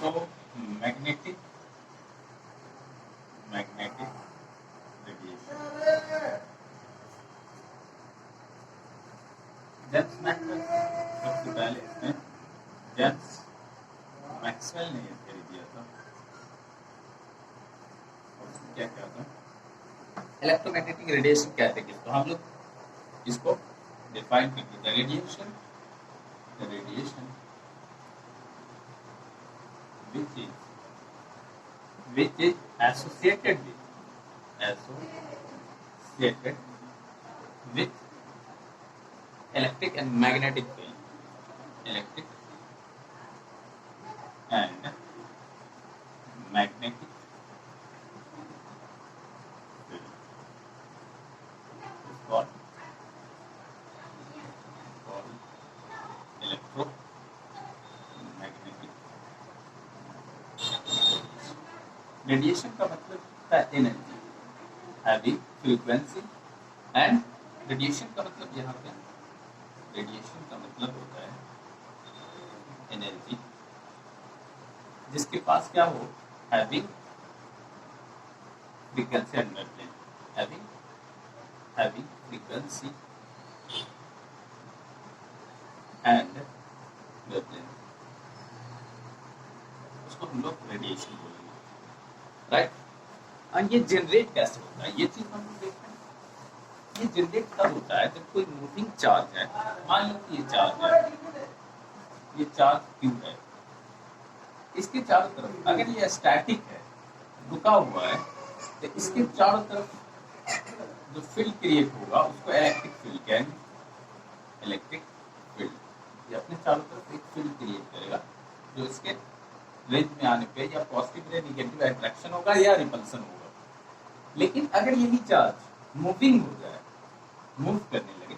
Electromagnetic radiation. James Maxwell सबसे पहले इसमें जेम्स मैक्सवेल ने ये थ्योरी दिया था। और उसमें क्या क्या था, इलेक्ट्रोमैग्नेटिक रेडिएशन कहते हैं किसको, हम लोग इसको डिफाइन करते हैं। Radiation which is associated with electric and magnetic field, electric and magnetic field is called electromagnetic radiation का मतलब है energy, having frequency and radiation का मतलब यहाँ पे रेडिएशन का मतलब होता है एनर्जी जिसके पास क्या हो, having frequency and wavelength, having frequency and wavelength, उसको हम लोग रेडिएशन बोलेंगे, राइट। और ये जनरेट कैसे होता है, ये चीज हम लोग देखते हैं। ये जनरेट तब होता है जब कोई मूविंग चार्ज है, मान लो कि ये चार्ज है, ये चार्ज क्यू है, इसके चारों तरफ अगर ये स्टैटिक है, रुका हुआ है, तो इसके चारों तरफ जो फील्ड क्रिएट होगा उसको इलेक्ट्रिक फील्ड कहेंगे। इलेक्ट्रिक फील्ड ये अपने चारों तरफ एक फील्ड क्रिएट करेगा जो इसके रेंज में आने पे या पॉजिटिव या नेगेटिव अट्रैक्शन होगा या रिपल्सन होगा। लेकिन अगर यही चार्ज मूविंग हो जाए, मूव करने लगे,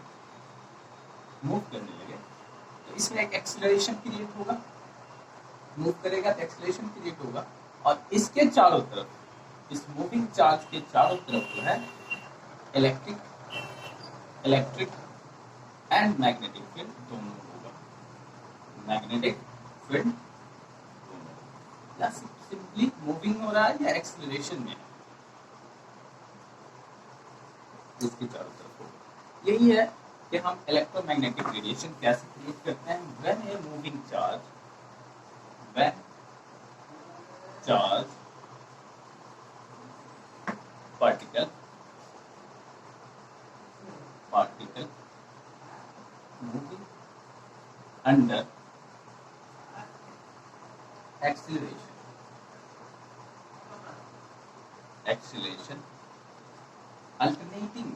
तो इसमें एक एक्सीलरेशन क्रिएट होगा, मूव करेगा तो एक्सीलरेशन क्रिएट होगा, और इसके चारों तरफ, इस मूविंग चार्ज के चारों तरफ जो है इलेक्ट्रिक एंड मैग्नेटिक फील्ड दोनों होगा। मैग्नेटिक फील्ड दोनों, या सिंपली मूविंग हो रहा है या एक्सीलरेशन में, इसके चारों तरफ होगा। यही है कि हम इलेक्ट्रोमैग्नेटिक रेडिएशन कैसे क्रिएट करते हैं। When a moving charge, particle moving under acceleration alternating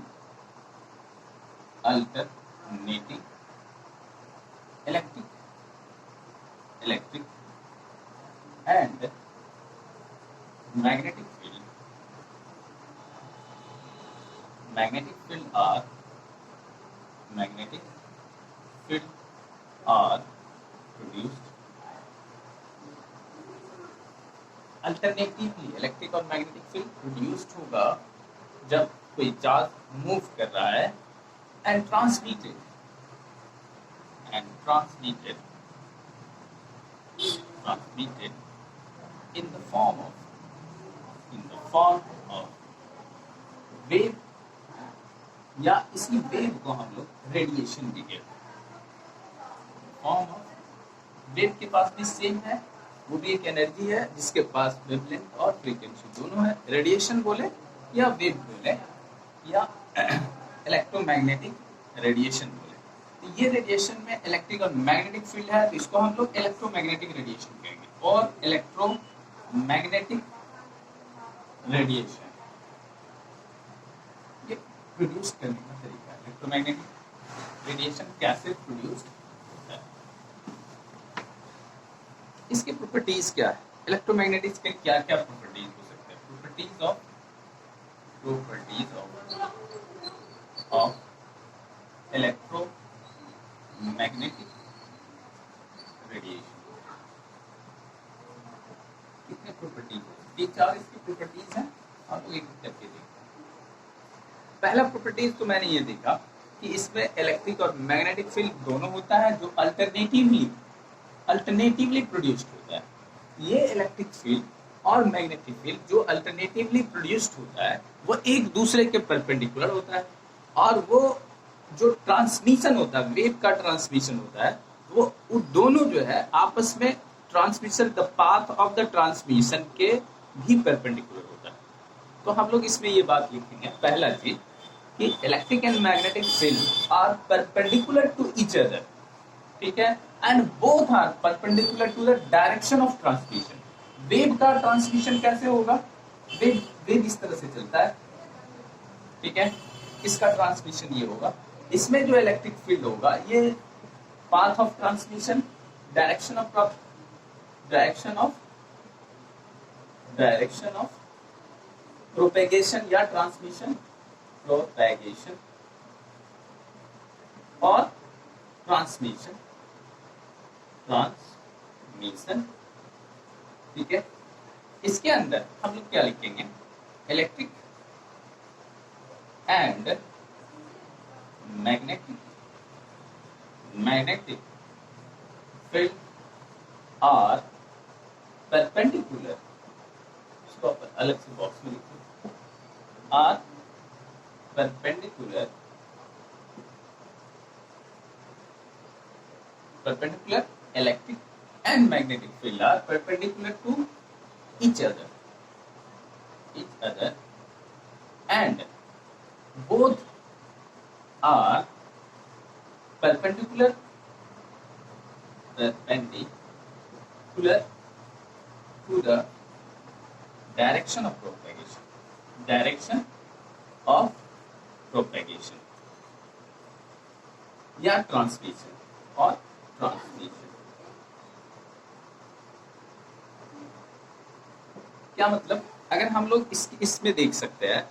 electric and magnetic field are produced alternatively. Electric और मैग्नेटिक फील्ड प्रोड्यूस्ड होगा जब कोई चार्ज मूव कर रहा है, and transmitted in the form of wave, या इसी वेव को हम लोग रेडिएशन भी कहते हैं। फॉर्म ऑफ वेव के पास भी सेम है, वो भी एक एनर्जी है जिसके पास वेवलेंथ और फ्रीक्वेंसी दोनों है। रेडिएशन बोले या वेव बोले या इलेक्ट्रोमैग्नेटिक रेडिएशन बोले, तो ये रेडिएशन में इलेक्ट्रिक और मैग्नेटिक फील्ड है, तो इसको हम लोग इलेक्ट्रोमैग्नेटिक रेडिएशन कहेंगे। और इलेक्ट्रोमैग्नेटिक रेडिएशन ये प्रोड्यूस करने का तरीका है। इलेक्ट्रोमैग्नेटिक रेडिएशन कैसे प्रोड्यूस होता है, इसकी प्रॉपर्टीज क्या है, इलेक्ट्रोमैग्नेटिक्स के क्या क्या प्रॉपर्टीज हो सकते हैं। प्रॉपर्टीज ऑफ इलेक्ट्रोमैग्नेटिक रेडिएशन, कितने प्रॉपर्टीज, 3-4 इसकी प्रॉपर्टीज हैं, आप लोग एक करके देखते हैं। पहला प्रॉपर्टीज तो मैंने ये देखा कि इसमें इलेक्ट्रिक और मैग्नेटिक फील्ड दोनों होता है, जो अल्टरनेटिवली प्रोड्यूस्ड होता है। ये इलेक्ट्रिक फील्ड और मैग्नेटिक फील्ड जो अल्टरनेटिवली प्रोड्यूस्ड होता है वो एक दूसरे के परपेंडिकुलर होता है, और वो जो ट्रांसमिशन होता है, वेव का ट्रांसमिशन होता है, वो दोनों जो है आपस में transmission, the path of the transmission के भी परपेंडिकुलर होता है। तो हम लोग इसमें ये बात लिखेंगे, पहला चीज कि electric and magnetic field are perpendicular to each other, ठीक है, and both are perpendicular to the direction of transmission. Wave का ट्रांसमिशन कैसे होगा? वेव वेव इस तरह से चलता है, ठीक है, इसका ट्रांसमिशन ये होगा। इसमें जो इलेक्ट्रिक फील्ड होगा ये path of transmission, direction of propagation या ट्रांसमिशन, प्रोपेगेशन और ट्रांसमिशन, ठीक है। इसके अंदर हम लोग क्या लिखेंगे? Electric and magnetic field are perpendicular, इसको अलग से बॉक्स में लिखिए, are perpendicular electric and magnetic field are perpendicular to each other and both are perpendicular to the direction of propagation या ट्रांसमिशन और ट्रांसमिशन। क्या मतलब? अगर हम लोग इसमें देख सकते हैं,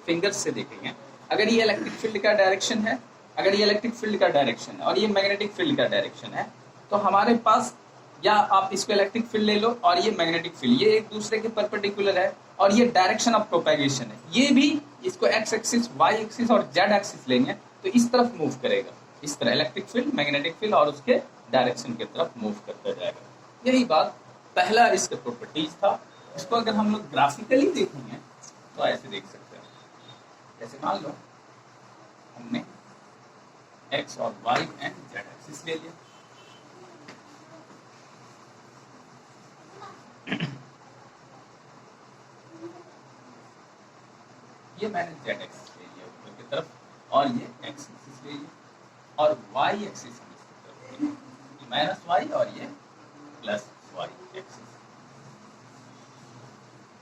फिंगर से देखेंगे, अगर ये इलेक्ट्रिक फील्ड का डायरेक्शन है, अगर ये इलेक्ट्रिक फील्ड का डायरेक्शन है और ये मैग्नेटिक फील्ड का डायरेक्शन है, तो हमारे पास, या आप इसको इलेक्ट्रिक फील्ड ले लो और ये मैग्नेटिक फील्ड, ये एक दूसरे के परपेंडिकुलर है, और ये डायरेक्शन ऑफ प्रोपेगेशन है, ये भी इसको एक्स एक्सिस, वाई एक्सिस और जेड एक्सिस लेंगे तो इस तरफ मूव करेगा, इस तरह इलेक्ट्रिक फील्ड, मैग्नेटिक फील्ड और उसके डायरेक्शन की तरफ मूव करता जाएगा। यही बात पहला इसका प्रॉपर्टीज था। इसको अगर हम लोग ग्राफिकली देखेंगे तो ऐसे देख सकते हैं, जैसे मान लो हमने एक्स और वाई एंड जेड एक्सिस ले लिया, ये मैंने जेड एक्सिस ले लिया ऊपर की तरफ, और ये एक्स एक्सिस ले लिया, और वाई एक्सिस की तरफ ये माइनस वाई और ये प्लस वाई एक्सिस,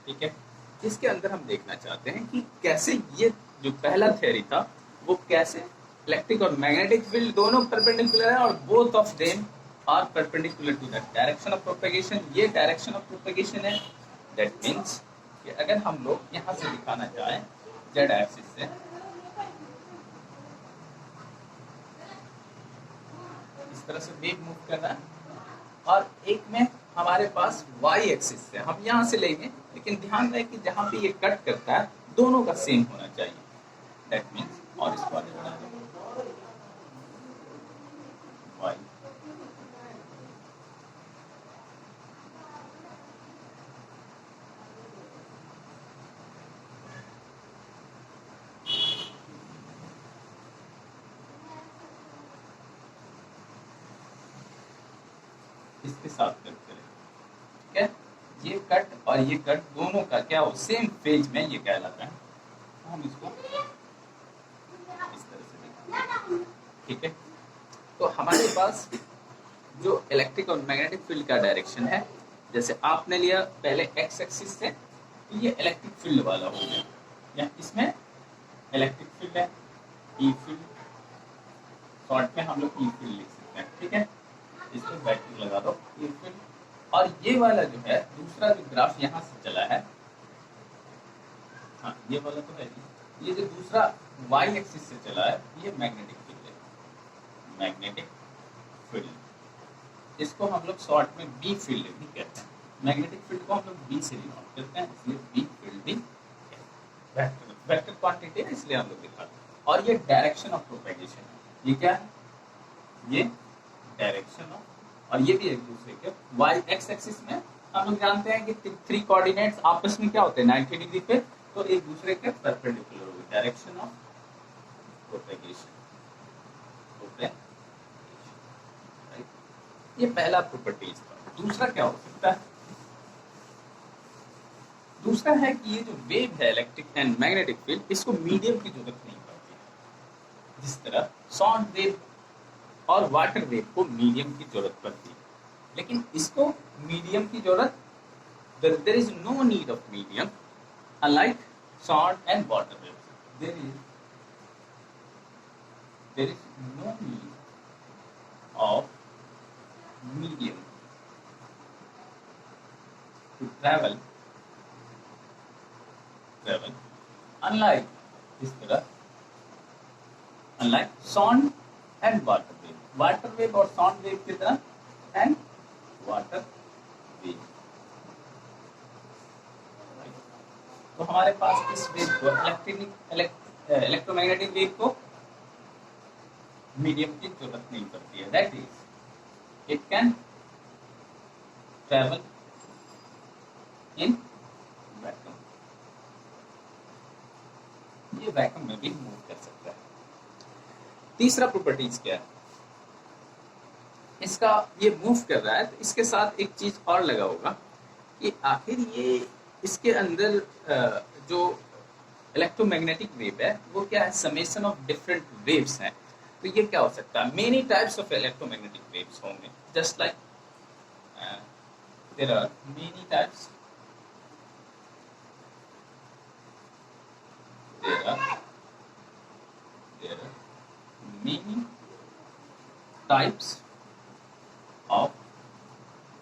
ठीक है। इसके अंदर हम देखना चाहते हैं कि कैसे ये जो पहला थ्योरी था वो कैसे इलेक्ट्रिक और मैग्नेटिक फील्ड दोनों परपेंडिकुलर है और both of them are perpendicular to the direction of propagation. ये डायरेक्शन ऑफ प्रोपेगेशन है, दैट मींस कि अगर हम लोग यहाँ से दिखाना चाहें जेड एक्सिस से, इस तरह से वेव मूव कर रहा है, और एक में हमारे पास वाई एक्सिस से हम यहाँ से लेंगे, लेकिन ध्यान रहे कि जहाँ पे ये कट करता है दोनों का सेम होना चाहिए, दैट मींस, और इसको आगे बढ़ा दो वाई, इसके साथ कट करें, ठीक है। ये कट और ये कट दोनों का क्या हो, सेम फेज में ये कहलाता है, तो हम इसको इस तरह से देखें, ठीक है। तो हमारे पास जो इलेक्ट्रिक और मैग्नेटिक फील्ड का डायरेक्शन है, जैसे आपने लिया पहले एक्स एक्सिस से, तो ये इलेक्ट्रिक फील्ड वाला हो गया, या इसमें इलेक्ट्रिक फील्ड है, ई फील्ड, शॉर्ट में हम लोग ई फील्ड लिख सकते हैं, ठीक है। इसमें बैटरी लगा दो, ई फील्ड, और ये वाला जो है दूसरा जो ग्राफ यहाँ से चला है, हाँ ये वाला तो है, ये जो दूसरा वाई एक्सिस से चला है ये मैग्नेटिक फील्ड है, मैग्नेटिक फील्ड, इसको हम लोग शॉर्ट में बी फील्ड भी कहते हैं। मैग्नेटिक फील्ड को हम लोग बी से डिनोट करते हैं, इसलिए बी फील्ड भी वेक्टर क्वांटिटी है, इसलिए हम लोग दिखाते हैं। और ये डायरेक्शन ऑफ प्रोपेगेशन है, ये क्या है? ये डायरेक्शन ऑफ और ये भी एक दूसरे के वाई एक्स एक्सिस में हम लोग जानते हैं कि 3 कोऑर्डिनेट्स आपस में क्या होते हैं 90 डिग्री पे, तो एक दूसरे के परपेंडिकुलर होगी, डायरेक्शन ऑफ प्रोपेगेशन। ये पहला प्रॉपर्टीज था। दूसरा क्या हो सकता है? दूसरा है कि ये जो वेव है इलेक्ट्रिक एंड मैग्नेटिक फील्ड, इसको मीडियम की जरूरत नहीं पड़ती है। जिस तरह साउंड वेव और वाटर वेव को मीडियम की जरूरत पड़ती है, लेकिन इसको मीडियम की जरूरत, there is no need of medium unlike sound and water wave. There is no need of medium to travel unlike इस तरह unlike sound and water wave और sound wave की तरह and water wave। तो हमारे पास इस वेव को electromagnetic wave को मीडियम की जरूरत नहीं पड़ती है, that is it can travel in vacuum। ये वैक्यूम में भी मूव कर सकता है। तीसरा प्रॉपर्टीज क्या है इसका? ये मूव कर रहा है तो इसके साथ एक चीज और लगा होगा कि आखिर ये इसके अंदर जो इलेक्ट्रोमैग्नेटिक वेव है वो क्या है? समेशन ऑफ डिफरेंट वेव्स हैं। तो ये क्या हो सकता है? Many types of electromagnetic waves होंगे, just like there are many types, there are many types of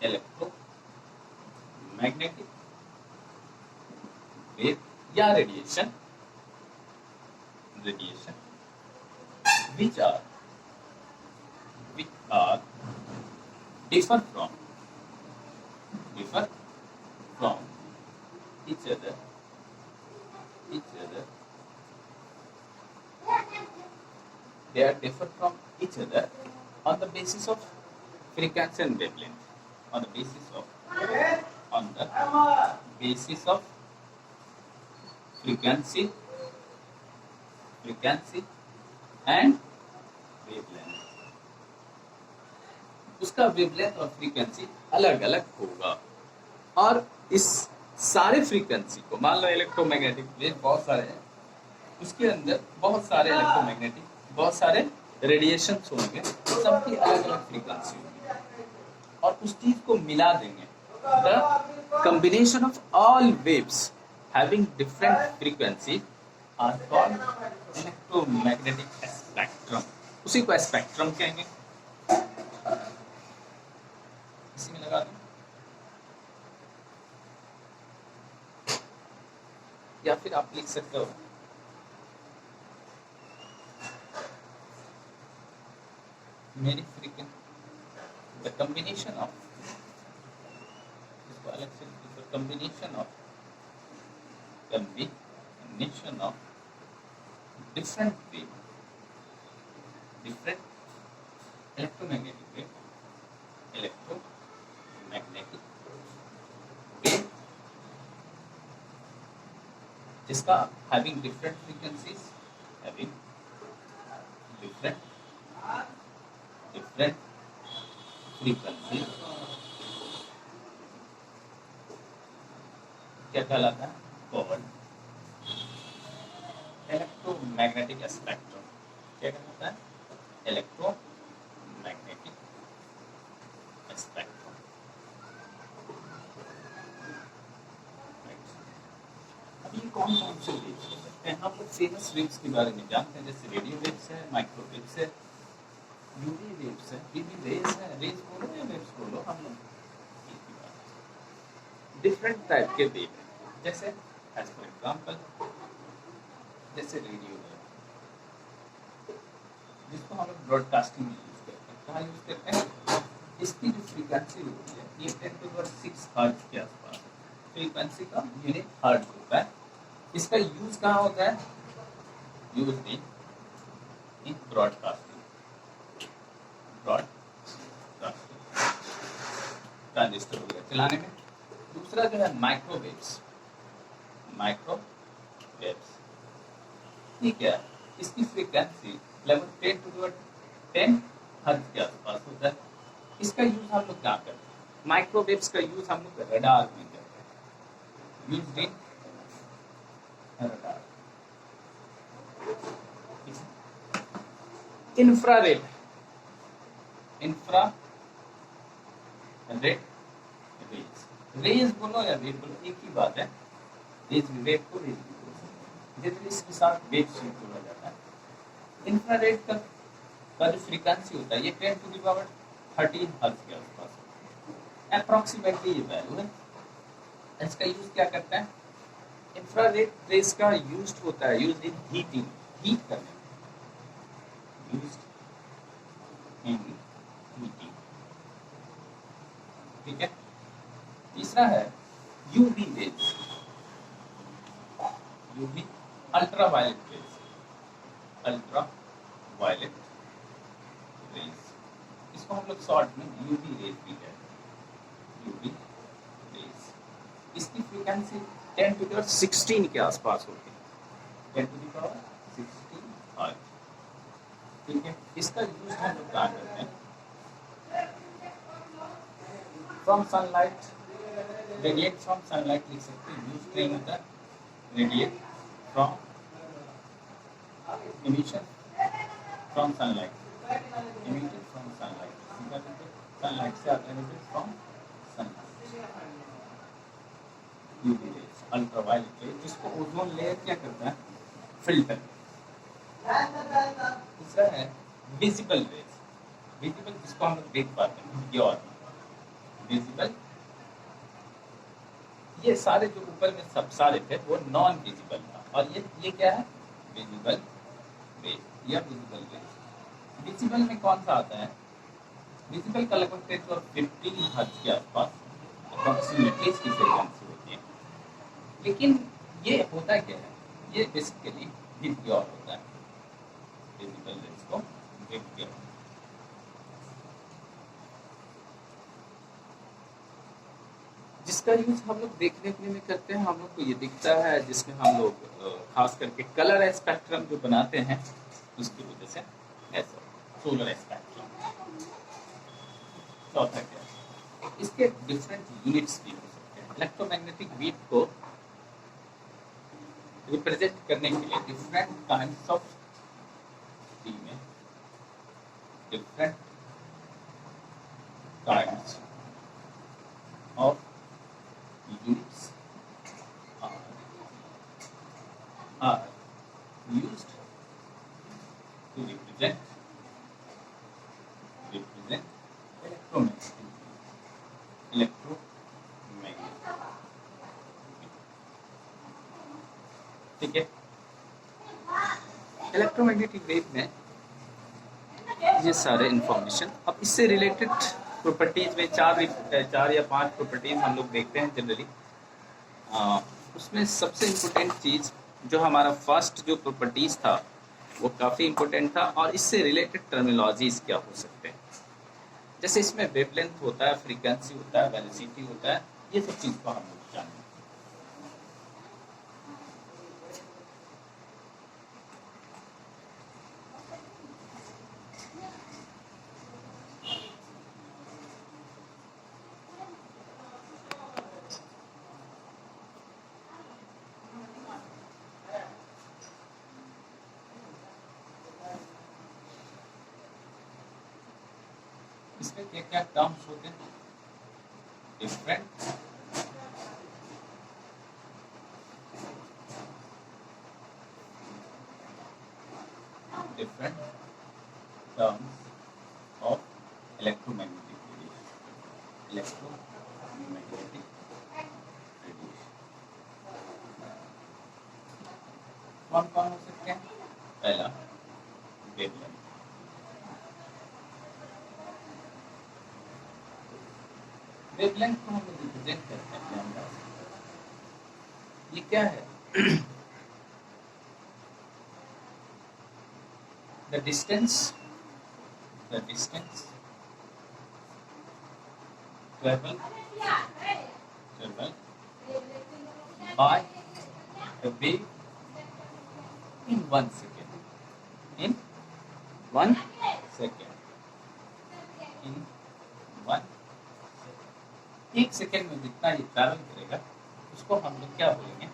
electromagnetic wave या radiation which are differ from each other they are differ from each other on the basis of frequency and wavelength, on the basis of frequency and wavelength। उसका wavelength और frequency अलग अलग होगा, और इस सारे frequency को, मान लो इलेक्ट्रोमैग्नेटिक वेव बहुत सारे हैं, उसके अंदर बहुत सारे इलेक्ट्रोमैग्नेटिक, बहुत सारे रेडिएशंस होंगे, सबकी अलग अलग फ्रीक्वेंसी होगी, और उस चीज को मिला देंगे। The combination of all waves having different frequency are called electromagnetic spectrum. उसी को स्पेक्ट्रम कहेंगे। इसी में लगा दूं, या फिर आप लिख सकते हो मेरी फ्रीक्वेंसी, द कॉम्बिनेशन ऑफ, इसको अलग से combination of different wave, different electromagnetic wave जिसका having different frequencies, having different frequencies क्या कहलाता है? Called electromagnetic spectrum. क्या कहलाता है? Electromagnetic spectrum. अभी कौन कौन से वेव्स हो सकते हैं? हम लोग फेमस वेव्स के बारे में जानते हैं, जैसे रेडियो वेव्स है, माइक्रोवेव्स है, यूवी वेव्स है, टीवी रेज है। रेज बोलो या वेव्स बोलो, हम लोग डिफरेंट टाइप के वेव है। जैसे एज फॉर एग्जांपल, जैसे रेडियो वेव, जिसको हम लोग ब्रॉडकास्टिंग में यूज करते हैं। कहाँ यूज करते हैं? इसकी जो फ्रीक्वेंसी होती है ये 10⁶ हर्ट्ज के आसपास, फ्रीक्वेंसी का यूनिट हर्ट्ज होता है। इसका यूज कहाँ होता है? Use in broadcasting. ट्रांजिस्टर वगैरह चलाने में। दूसरा जो है माइक्रोवेव्स, माइक्रोवेव्स ये क्या है, इसकी फ्रीक्वेंसी लगभग 10 हर्ट्ज के आसपास होता है। इसका यूज हम लोग क्या करते हैं, माइक्रोवेव्स का यूज हम लोग रडार में करते हैं, use in radar. Infrared, infrared rays, rays बोलो या रेड बोलो एक ही बात है, रेज रेड को रेज भी बोल सकते हैं, जनरली इसके साथ वेव शेप जोड़ा जाता है। इंफ्रारेड का जो फ्रीक्वेंसी होता है ये 10⁻13 हर्ट्ज के आसपास अप्रोक्सीमेटली ये वैल्यू है। इसका यूज क्या करता है, इंफ्रारेड रेज का यूज होता है, यूज इन हीटिंग, हीट करने में, यूज इन हीटिंग, ठीक है। तीसरा है UV rays, UV ultraviolet rays, ultraviolet rays, इसको हम लोग शॉर्ट में यूवी रेज भी कहते हैं, यूवी रेज। इसकी फ्रीक्वेंसी 10⁻16 के आसपास होती है, 10⁻16 हर्ट्ज, ठीक है। इसका यूज हम लोग क्या करते हैं, from sunlight, radiate from sunlight लिख सकते हैं, यूज नहीं होता, radiate from, emission from sunlight, emitted from sunlight, sunlight से आता है from sunlight, UV rays, ultraviolet rays, जिसको ओजोन लेयर क्या करता है, फिल्टर। दूसरा है विजिबल रेज, विजिबल जिसको हम लोग देख पाते हैं, ये और विजिबल, ये सारे जो ऊपर में सब सारे थे वो नॉन विजिबल था, और ये क्या है, विजिबल रेज या विजिबल रेज। विजिबल में कौन सा आता है, विजिबल का लगभग 10⁻15 हर्ट्ज के आसपास अप्रोक्सीमेटली इसकी फ्रीक्वेंसी होती है। लेकिन ये होता क्या है, ये बेसिकली हिट क्योर होता है, विजिबल रेज को हिट क्योर, जिसका यूज हम लोग देखने में करते हैं, हम लोग को ये दिखता है, जिसमें हम लोग खास करके कलर स्पेक्ट्रम जो बनाते हैं उसकी वजह से ऐसा सोलर स्पेक्ट्रम। चौथा क्या, इसके डिफरेंट यूनिट्स भी हो सकते हैं, इलेक्ट्रोमैग्नेटिक वेव को रिप्रेजेंट करने के लिए डिफरेंट काइंड्स ऑफ में different kinds of units are used to represent electromagnetic, ठीक है। इलेक्ट्रोमैग्नेटिक वेव में ये सारे इंफॉर्मेशन, अब इससे रिलेटेड प्रॉपर्टीज में चार या 5 प्रॉपर्टीज हम लोग देखते हैं जनरली। उसमें सबसे इम्पोर्टेंट चीज़ जो हमारा फर्स्ट जो प्रॉपर्टीज था वो काफ़ी इम्पोर्टेंट था, और इससे रिलेटेड टर्मिनोलॉजीज क्या हो सकते हैं, जैसे इसमें वेवलेंथ होता है, फ्रीक्वेंसी होता है, वेलोसिटी होता है, ये सब चीज़ को हम लोग जानेंगे। इसमें क्या क्या टर्म्स होते हैं, different terms of electromagnetic radiation, electromagnetic radiation कौन कौन हो सकते हैं, पहला वेवलेंथ, वेवलेंथ को हम लोग रिप्रेजेंट करते हैं लैम्डा से, ये क्या है, the distance travel by a wave in 1 second. In 1 second. In 1 1 second में जितना ये ट्रैवल करेगा उसको हम लोग क्या बोलेंगे,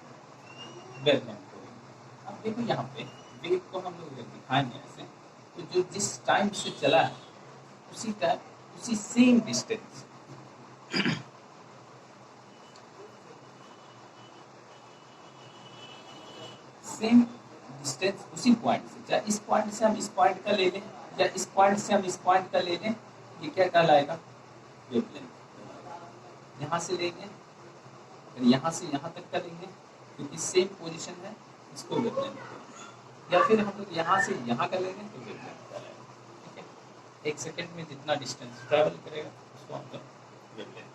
वेवलेंथ बोलेंगे। अब देखो यहाँ पे वेव को हम लोग दिखाएंगे ऐसे, तो जो जिस टाइम से चला है उसी टाइम उसी सेम डिस्टेंस उसी पॉइंट से, चाहे इस पॉइंट से हम इस पॉइंट का ले लें या इस पॉइंट से हम इस पॉइंट का ले लें, ये क्या कहलाएगा, वेवलेंथ। यहाँ से लेंगे फिर यहाँ से यहाँ तक का लेंगे क्योंकि सेम पोजीशन है, इसको वेवलेंथ करेंगे। या फिर हम लोग यहाँ से यहाँ का लेंगे तो वेवलेंथ कहलाएगा। ठीक है, 1 सेकेंड में जितना डिस्टेंस ट्रैवल करेगा उसको हम लोग वेवलेंथ करेंगे।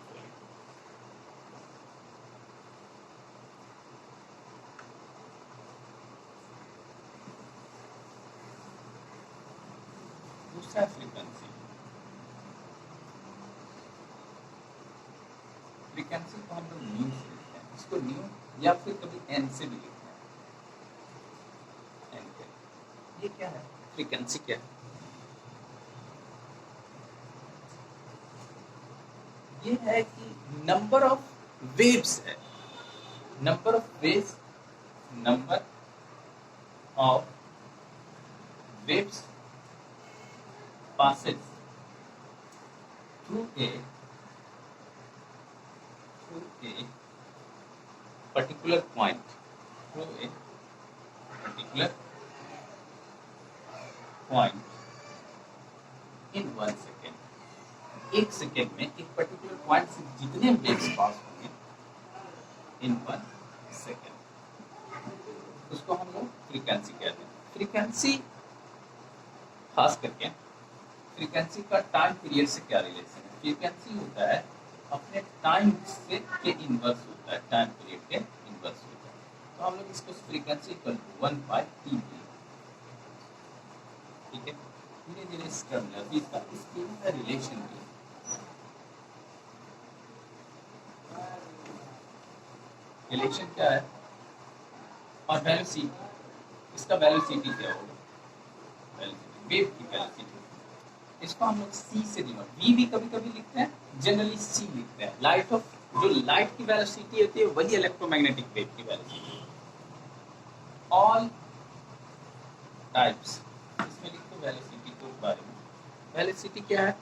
दूसरा फ्रीक्वेंसी। फ्रीक्वेंसी को हम लोग न्यू से लिखते हैं, इसको न्यू या फिर कभी एन से भी लिखते हैं। एन के ये क्या है, फ्रीक्वेंसी क्या है, ये है कि नंबर ऑफ वेव्स है, number of waves, number of waves passes through a particular point, through a particular point in 1 second। 1 second में एक पर्टिकुलर पॉइंट से जितने वेव्स पास होंगे इन 1 सेकेंड उसको हम लोग फ्रीक्वेंसी कहते हैं। फ्रीक्वेंसी खास करके फ्रीक्वेंसी का टाइम पीरियड से क्या रिलेशन है, फ्रीक्वेंसी होता है अपने टाइम से के इनवर्स होता है, टाइम पीरियड के इनवर्स होता है। तो हम लोग इसको फ्रीक्वेंसी इक्वल टू 1/t, ठीक है। धीरे धीरे इसका रिलेशन भी रिलेशन क्या है, और वेलोसिटी, इसका वेलोसिटी क्या होगा, वेव की वेलोसिटी, इसको हम लोग c से डिनोट, v भी कभी कभी लिखते हैं, जनरली c लिखते हैं। लाइट ऑफ, जो लाइट की वेलोसिटी होती है वही इलेक्ट्रोमैग्नेटिक वेव की वेलोसिटी। ऑल टाइप्स, इसमें लिखो वेलोसिटी के बारे में। वेलोसिटी क्या है,